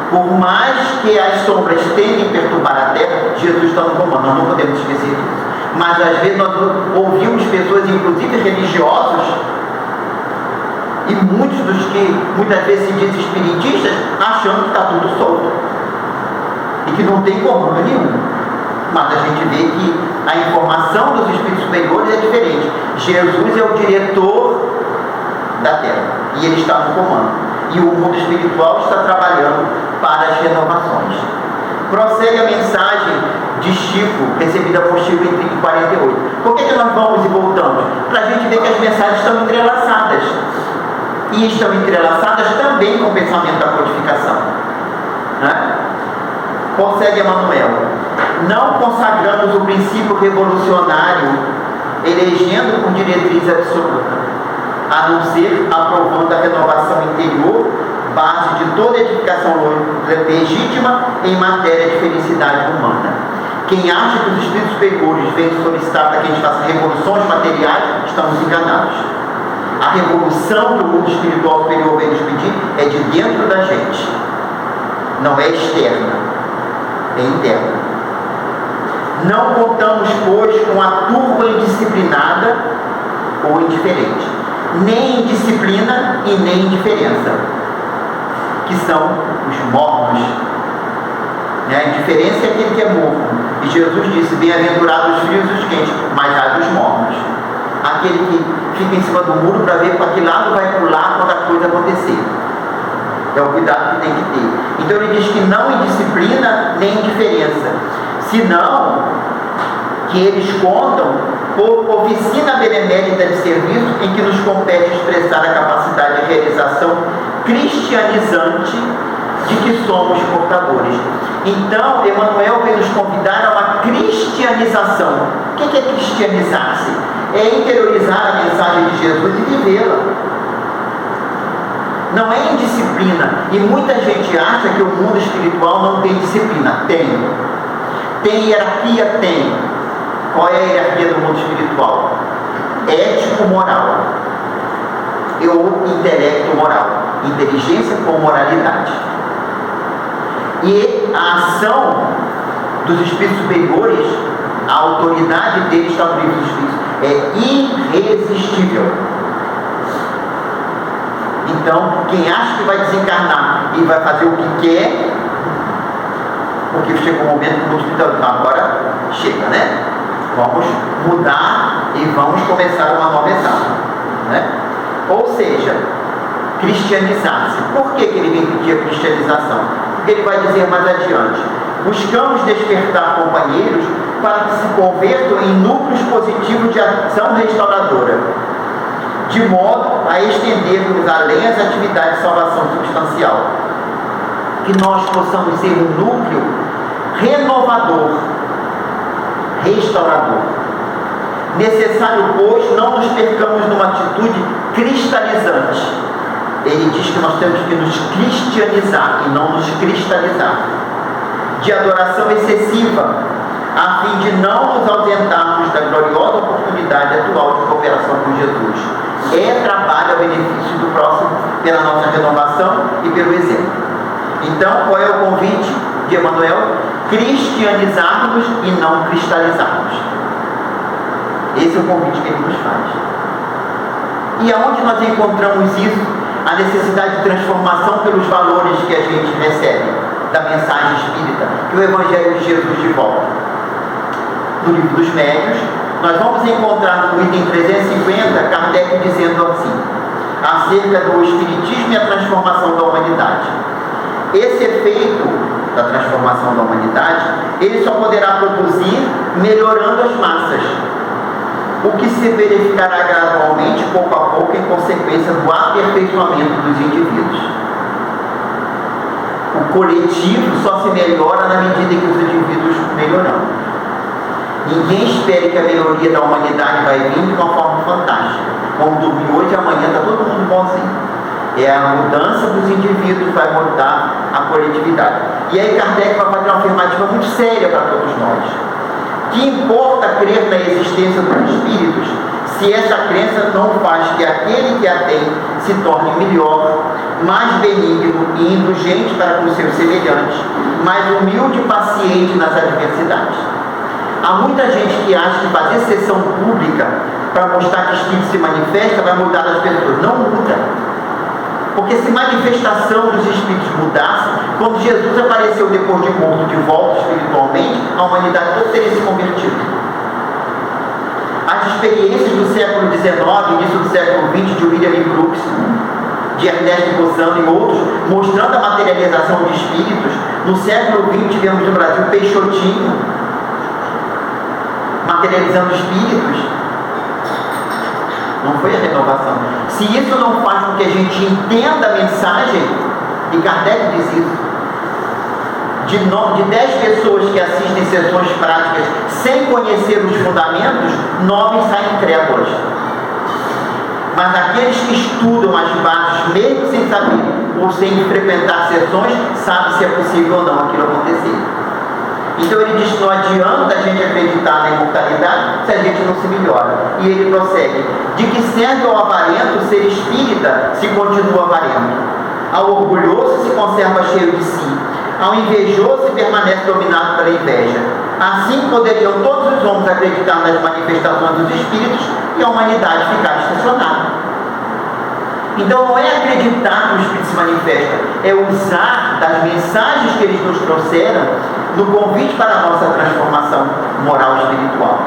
Por mais que as sombras tentem perturbar a terra, Jesus está no comando, nós não podemos esquecer disso. Mas às vezes nós ouvimos pessoas, inclusive religiosos, e muitos dos que muitas vezes se dizem espiritistas, achando que está tudo solto e que não tem comando nenhum. Mas a gente vê que a informação dos espíritos superiores é diferente. Jesus é o diretor da terra e ele está no comando, e o mundo espiritual está trabalhando para as renovações. Prossegue a mensagem de Chico, recebida por Chico em 48. Por que nós vamos e voltamos? Para a gente ver que as mensagens estão entrelaçadas. E estão entrelaçadas também com o pensamento da codificação. Né? Prossegue Emmanuel: não consagramos o princípio revolucionário elegendo por diretriz absoluta, a não ser aprovando a renovação interior, base de toda edificação legítima em matéria de felicidade humana. Quem acha que os espíritos superiores vêm solicitar para que a gente faça revoluções materiais, estamos enganados. A revolução que o mundo espiritual superior vem nos pedir é de dentro da gente, não é externa, é interna. Não contamos, pois, com a turba indisciplinada ou indiferente, nem indisciplina e nem indiferença, que são os mornos. A indiferença é aquele que é morno. E Jesus disse: bem-aventurados os frios e os quentes, mas ai dos mornos. Aquele que fica em cima do muro para ver para que lado vai pular quando a coisa acontecer. É o cuidado que tem que ter. Então ele diz que não indisciplina nem indiferença, senão que eles contam por oficina benemérita de serviço em que nos compete expressar a capacidade de realização cristianizante de que somos portadores. Então, Emmanuel vem nos convidar a uma cristianização. O que é cristianizar-se? É interiorizar a mensagem de Jesus e vivê-la. Não é indisciplina. E muita gente acha que o mundo espiritual não tem disciplina. Tem. Tem hierarquia? Tem. Qual é a hierarquia do mundo espiritual? Ético-moral. Ou intelecto-moral. Inteligência com moralidade. E a ação dos espíritos superiores, a autoridade deles está no livro dos espíritos, é irresistível. Então, quem acha que vai desencarnar e vai fazer o que quer, porque chega um momento que o mundo espiritual agora chega, né? Vamos mudar e vamos começar uma nova etapa, né? Ou seja, cristianizar-se. Por que ele vem pedir a cristianização? Porque ele vai dizer mais adiante: buscamos despertar companheiros para que se convertam em núcleos positivos de ação restauradora, de modo a estendermos além as atividades de salvação substancial. Que nós possamos ser um núcleo renovador, restaurador. Necessário, pois, não nos percamos numa atitude cristalizante. Ele diz que nós temos que nos cristianizar e não nos cristalizar. De adoração excessiva, a fim de não nos ausentarmos da gloriosa oportunidade atual de cooperação com Jesus. É trabalho a benefício do próximo pela nossa renovação e pelo exemplo. Então, qual é o convite de Emmanuel? Cristianizarmos e não cristalizarmos. Esse é o convite que ele nos faz. E aonde nós encontramos isso? A necessidade de transformação pelos valores que a gente recebe da mensagem espírita, que o Evangelho de Jesus de volta. No livro dos Médios, nós vamos encontrar no item 350, Kardec dizendo assim, acerca do Espiritismo e a transformação da humanidade. Esse efeito da transformação da humanidade, ele só poderá produzir melhorando as massas, o que se verificará gradualmente, pouco a pouco, em consequência do aperfeiçoamento dos indivíduos. O coletivo só se melhora na medida em que os indivíduos melhoram. Ninguém espere que a melhoria da humanidade vai vir de uma forma fantástica. Vamos dormir hoje e amanhã está todo mundo bonzinho. É a mudança dos indivíduos que vai mudar a coletividade. E aí Kardec vai fazer uma afirmativa muito séria para todos nós. Que importa crer na existência dos espíritos se essa crença não faz que aquele que a tem se torne melhor, mais benigno e indulgente para com seus semelhantes, mais humilde e paciente nas adversidades. Há muita gente que acha que fazer sessão pública para mostrar que o espírito se manifesta vai mudar as pessoas. Não muda. Porque se manifestação dos espíritos mudasse, quando Jesus apareceu depois de morto de volta espiritualmente, a humanidade toda teria se convertido. As experiências do século XIX, início do século XX, de William Crookes, de Ernesto Bozano e outros, mostrando a materialização de espíritos. No século XX tivemos no Brasil Peixotinho, materializando espíritos. Não foi a renovação. Se isso não faz com que a gente entenda a mensagem, e Kardec diz isso, de 10 pessoas que assistem sessões práticas sem conhecer os fundamentos, 9 saem incrédulas. Mas aqueles que estudam as bases, mesmo sem saber ou sem frequentar sessões, sabem se é possível ou não aquilo acontecer. Então ele diz que não adianta a gente acreditar na imortalidade se a gente não se melhora. E ele prossegue: de que serve ao avarento ser espírita se continua avarento? Ao orgulhoso se conserva cheio de si, ao invejoso se permanece dominado pela inveja. Assim poderiam todos os homens acreditar nas manifestações dos espíritos e a humanidade ficar estacionada. Então não é acreditar que o Espírito se manifesta, é usar das mensagens que eles nos trouxeram no convite para a nossa transformação moral e espiritual.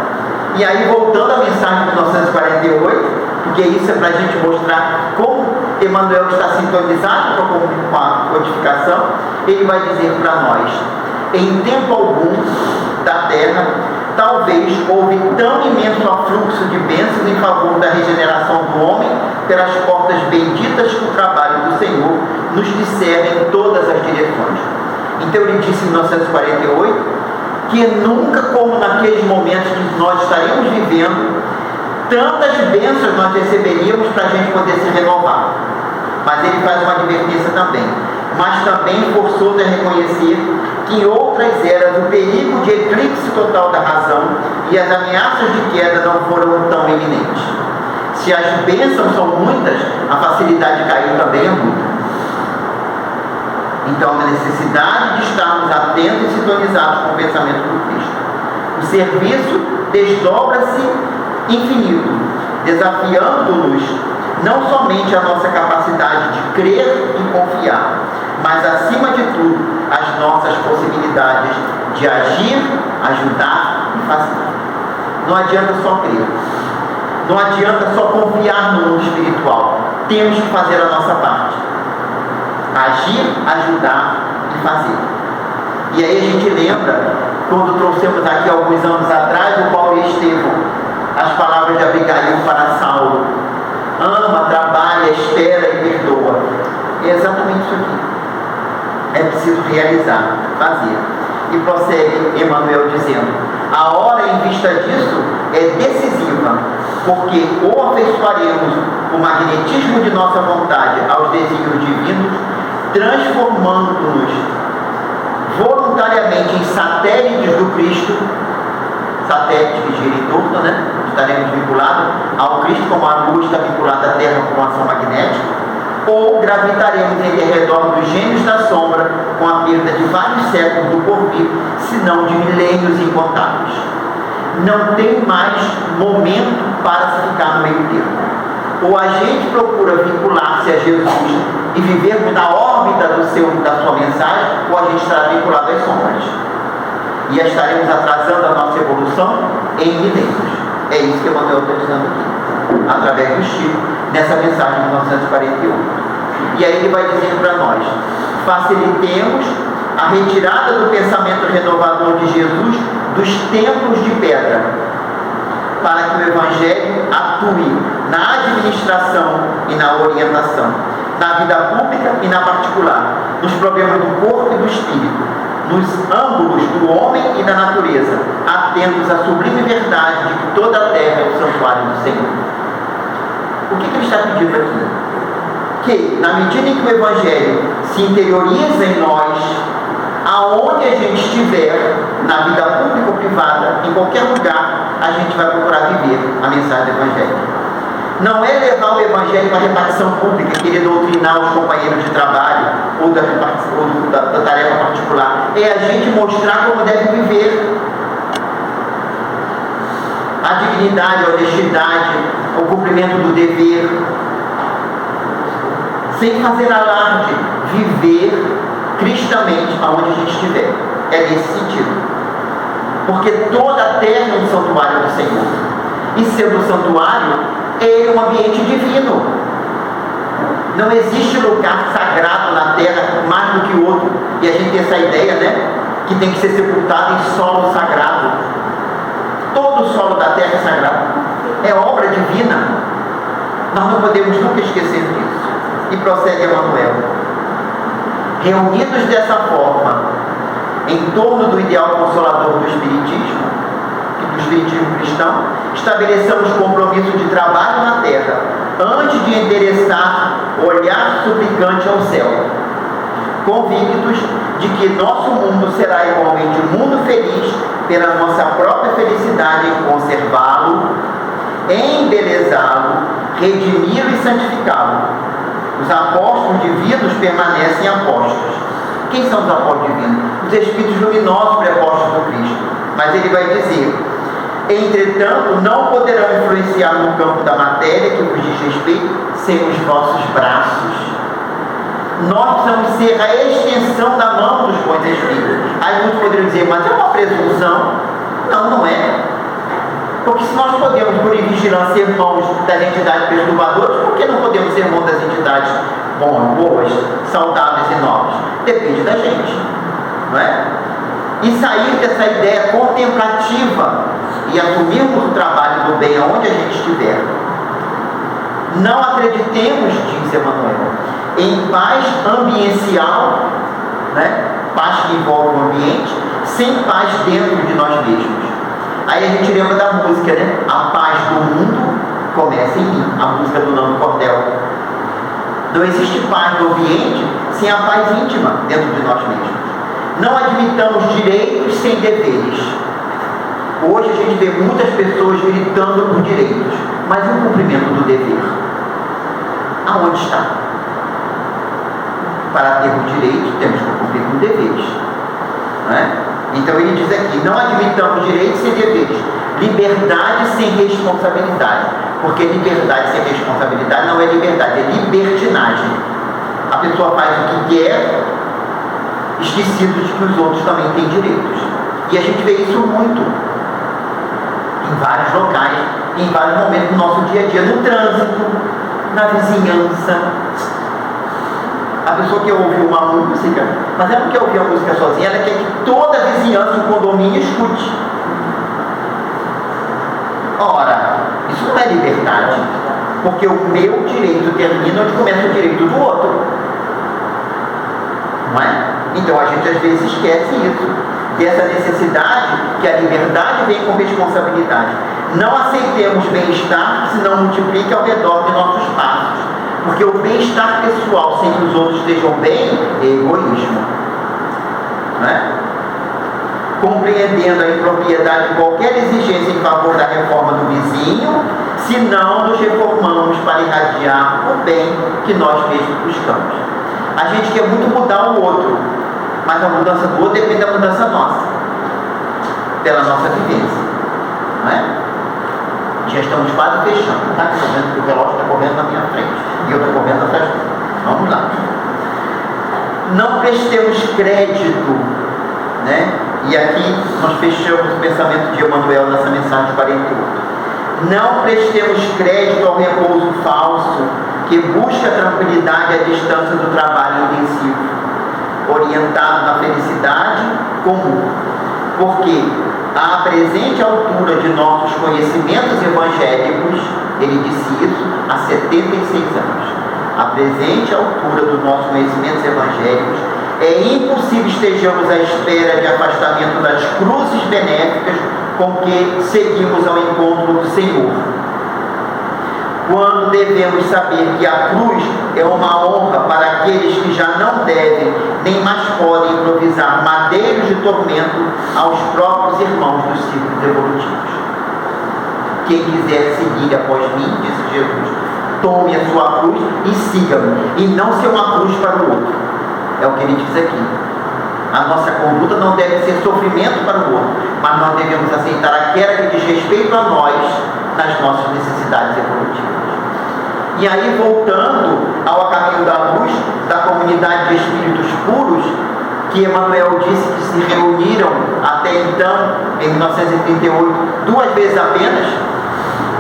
E aí, voltando à mensagem de 1948, porque isso é para a gente mostrar como Emmanuel está sintonizado com a codificação, ele vai dizer para nós: em tempo algum da terra, talvez houve tão imenso afluxo de bênçãos em favor da regeneração do homem pelas portas benditas que o trabalho do Senhor nos discerne em todas as direções. Então ele disse em 1948 que nunca como naqueles momentos que nós estaríamos vivendo, tantas bênçãos nós receberíamos para a gente poder se renovar. Mas ele faz uma advertência também. Mas também forçou-se a reconhecer que em outros outras eras o perigo de eclipse total da razão e as ameaças de queda não foram tão iminentes. Se as bênçãos são muitas, a facilidade de cair também é muita. Então, a necessidade de estarmos atentos e sintonizados com o pensamento do Cristo. O serviço desdobra-se infinito, desafiando-nos não somente a nossa capacidade de crer e confiar, mas, acima de tudo, as nossas possibilidades de agir, ajudar e fazer. Não adianta só crer. Não adianta só confiar no mundo espiritual. Temos que fazer a nossa parte. Agir, ajudar e fazer. E aí a gente lembra, quando trouxemos aqui alguns anos atrás, o Paulo e Estevão, as palavras de Abigail para Saulo: ama, trabalha, espera e perdoa. É exatamente isso aqui. É preciso realizar, fazer. E prossegue Emmanuel dizendo: a hora em vista disso é decisiva, porque ou afeiçoaremos o magnetismo de nossa vontade aos desígnios divinos, transformando-nos voluntariamente em satélites do Cristo, satélites que giram em torno, né? Estaremos vinculados ao Cristo, como a luz está vinculada à Terra com a ação magnética, ou gravitaremos em derredor dos gênios da sombra, com a perda de vários séculos do porvir, se não de milênios incontáveis. Não tem mais momento para se ficar no meio termo. Ou a gente procura vincular-se a Jesus e vivermos na órbita da sua mensagem, ou a gente estará vinculado às sombras. E estaremos atrasando a nossa evolução em milênios. É isso que Emmanuel está dizendo aqui, através do Chico, nessa mensagem de 1948. E aí ele vai dizer para nós: facilitemos a retirada do pensamento renovador de Jesus dos templos de pedra, para que o Evangelho atue na administração e na orientação, na vida pública e na particular, nos problemas do corpo e do espírito, nos ângulos do homem e da natureza, atentos à sublime verdade de que toda a terra é o santuário do Senhor. O que ele está pedindo aqui? Que, na medida em que o Evangelho se interioriza em nós, aonde a gente estiver, na vida pública ou privada, em qualquer lugar, a gente vai procurar viver a mensagem do Evangelho. Não é levar o Evangelho para a repartição pública, querer doutrinar os companheiros de trabalho ou da tarefa particular. É a gente mostrar como deve viver. A dignidade, a honestidade, o cumprimento do dever, sem fazer alarde, viver cristamente aonde a gente estiver. É nesse sentido. Porque toda a terra é um santuário do Senhor. E sendo um santuário, é um ambiente divino. Não existe lugar sagrado na terra mais do que o outro. E a gente tem essa ideia, né? Que tem que ser sepultado em solo sagrado. Todo o solo da terra é sagrado. É obra divina. Nós não podemos nunca esquecer disso. E prossegue Emmanuel: reunidos dessa forma, em torno do ideal consolador do Espiritismo cristão, estabeleçamos compromisso de trabalho na terra, antes de endereçar o olhar suplicante ao céu, convictos de que nosso mundo será igualmente um mundo feliz pela nossa própria felicidade em conservá-lo, embelezá-lo, redimi-lo e santificá-lo. Os apóstolos divinos permanecem apóstolos. Quem são os apóstolos divinos? Os espíritos luminosos prepostos do Cristo. Mas ele vai dizer: entretanto, não poderão influenciar no campo da matéria que vos diz respeito sem os vossos braços. Nós precisamos ser a extensão da mão dos bons espíritos. Aí muitos poderiam dizer: mas é uma presunção. Não, não é. Porque se nós podemos, por vigilância, ser mãos das entidades perturbadoras, por que não podemos ser mãos das entidades boas, saudáveis e nobres? Depende da gente, não é? E sair dessa ideia contemplativa e assumirmos o trabalho do bem aonde a gente estiver. Não acreditemos, diz Emmanuel, em paz ambiental, né? Paz que envolve o ambiente, sem paz dentro de nós mesmos. Aí a gente lembra da música, né? A paz do mundo começa em mim, a música do Nando Cordel. Não existe paz no ambiente sem a paz íntima dentro de nós mesmos. Não admitamos direitos sem deveres. Hoje a gente vê muitas pessoas gritando por direitos, mas e o cumprimento do dever? Aonde está? Para termos direitos, temos que cumprir com deveres. Não é? Então ele diz aqui, não admitamos direitos sem deveres, liberdade sem responsabilidade, porque liberdade sem responsabilidade não é liberdade, é libertinagem. A pessoa faz o que quer, esquecido de que os outros também têm direitos. E a gente vê isso muito, em vários locais, em vários momentos do nosso dia a dia, no trânsito, na vizinhança. A pessoa quer ouvir uma música, mas ela não quer ouvir a música sozinha, ela quer que toda a vizinhança do condomínio escute. Ora, isso não é liberdade, porque o meu direito termina onde começa o direito do outro. Não é? Então a gente às vezes esquece isso, dessa necessidade que a liberdade vem com responsabilidade. Não aceitemos bem-estar que se não multiplique ao redor de nossos passos, porque o bem-estar pessoal sem que os outros estejam bem é egoísmo. Não é? Compreendendo a impropriedade de qualquer exigência em favor da reforma do vizinho, se não nos reformamos para irradiar o bem que nós mesmos buscamos. A gente quer muito mudar o outro, mas a mudança do outro depende da mudança nossa, pela nossa vivência. Não é? Já estamos quase fechando. Está correndo, o relógio está correndo na minha frente e eu estou correndo atrás dele. Vamos lá. Não prestemos crédito, né? E aqui nós fechamos o pensamento de Emmanuel nessa mensagem 48. Não prestemos crédito ao repouso falso que busca a tranquilidade à distância do trabalho intensivo, orientado na felicidade comum, porque à presente altura de nossos conhecimentos evangélicos, ele disse isso há 76 anos, à presente altura dos nossos conhecimentos evangélicos, é impossível estejamos à espera de afastamento das cruzes benéficas com que seguimos ao encontro do Senhor, quando devemos saber que a cruz é uma honra para aqueles que já não devem, nem mais podem improvisar madeiros de tormento aos próprios irmãos dos círculos evolutivos. Quem quiser seguir após mim, disse Jesus, tome a sua cruz e siga-me, e não ser uma cruz para o outro. É o que ele diz aqui. A nossa conduta não deve ser sofrimento para o outro, mas nós devemos aceitar aquela que diz respeito a nós nas nossas necessidades evolutivas. E aí, voltando ao caminho da luz, da comunidade de espíritos puros, que Emmanuel disse que se reuniram até então, em 1938, 2 vezes apenas,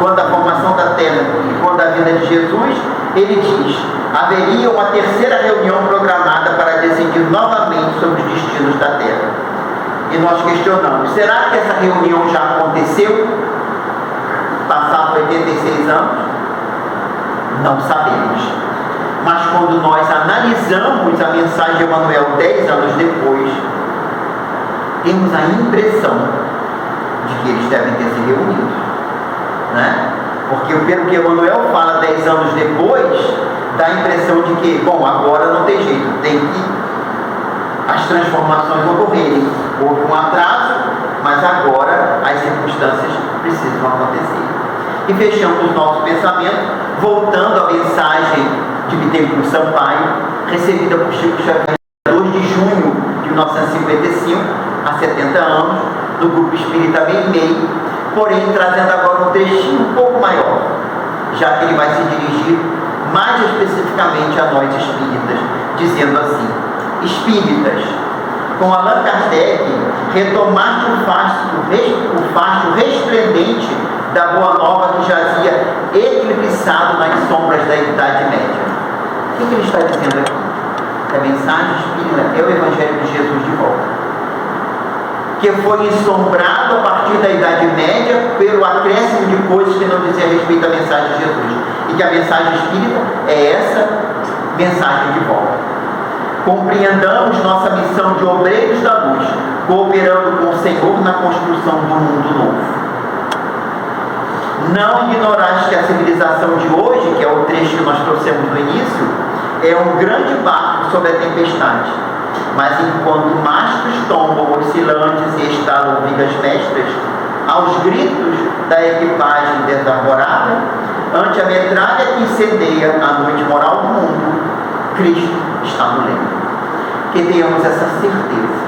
quando a formação da Terra e quando a vinda de Jesus, ele diz, haveria uma terceira reunião programada para decidir novamente sobre os destinos da Terra. E nós questionamos, será que essa reunião já aconteceu? Passados 86 anos? Não sabemos. Mas quando nós analisamos a mensagem de Emmanuel 10 anos depois, temos a impressão de que eles devem ter se reunido, né? Porque pelo que Emmanuel fala 10 anos depois, dá a impressão de que, bom, agora não tem jeito, tem que as transformações ocorrerem. Houve um atraso, mas agora as circunstâncias precisam acontecer. E fechamos o nosso pensamento voltando à mensagem de Bittencourt Sampaio, recebida por Chico Xavier em 2 de junho de 1955, há 70 anos, do Grupo Espírita Meimei, porém trazendo agora um trechinho um pouco maior, já que ele vai se dirigir mais especificamente a nós espíritas, dizendo assim: Espíritas, com Allan Kardec, retomaste o fasto resplendente da Boa Nova que jazia eclipsado nas sombras da Idade Média. O que ele está dizendo aqui? Que a mensagem espírita é o Evangelho de Jesus de volta, que foi ensombrado a partir da Idade Média pelo acréscimo de coisas que não dizia respeito à mensagem de Jesus, e que a mensagem espírita é essa mensagem de volta. Compreendamos nossa missão de obreiros da luz, cooperando com o Senhor na construção do mundo novo. Não ignoraste que a civilização de hoje, que é o trecho que nós trouxemos no início, é um grande barco sobre a tempestade, Mas enquanto mastros tombam oscilantes e estalam vigas mestras, aos gritos da equipagem desarvorada, ante a metralha que incendeia a noite moral do mundo, Cristo está no leme. Que tenhamos essa certeza.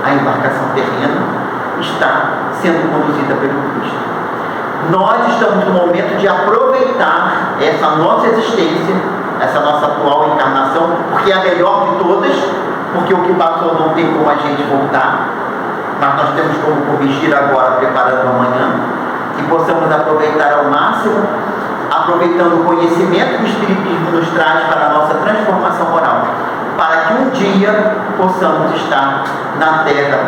A embarcação terrena está sendo conduzida pelo Cristo. Nós estamos no momento de aproveitar essa nossa existência, essa nossa atual encarnação, porque é a melhor de todas, porque o que passou não tem como a gente voltar, mas nós temos como corrigir agora, preparando amanhã, que possamos aproveitar ao máximo, aproveitando o conhecimento que o Espiritismo nos traz para a nossa transformação moral, para que um dia possamos estar na Terra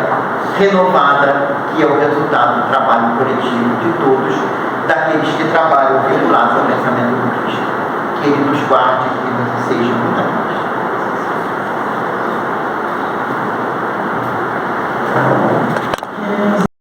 renovada, que é o resultado do trabalho coletivo de todos, daqueles que trabalham vinculados ao pensamento do Cristo. Que Ele nos guarde e nos seja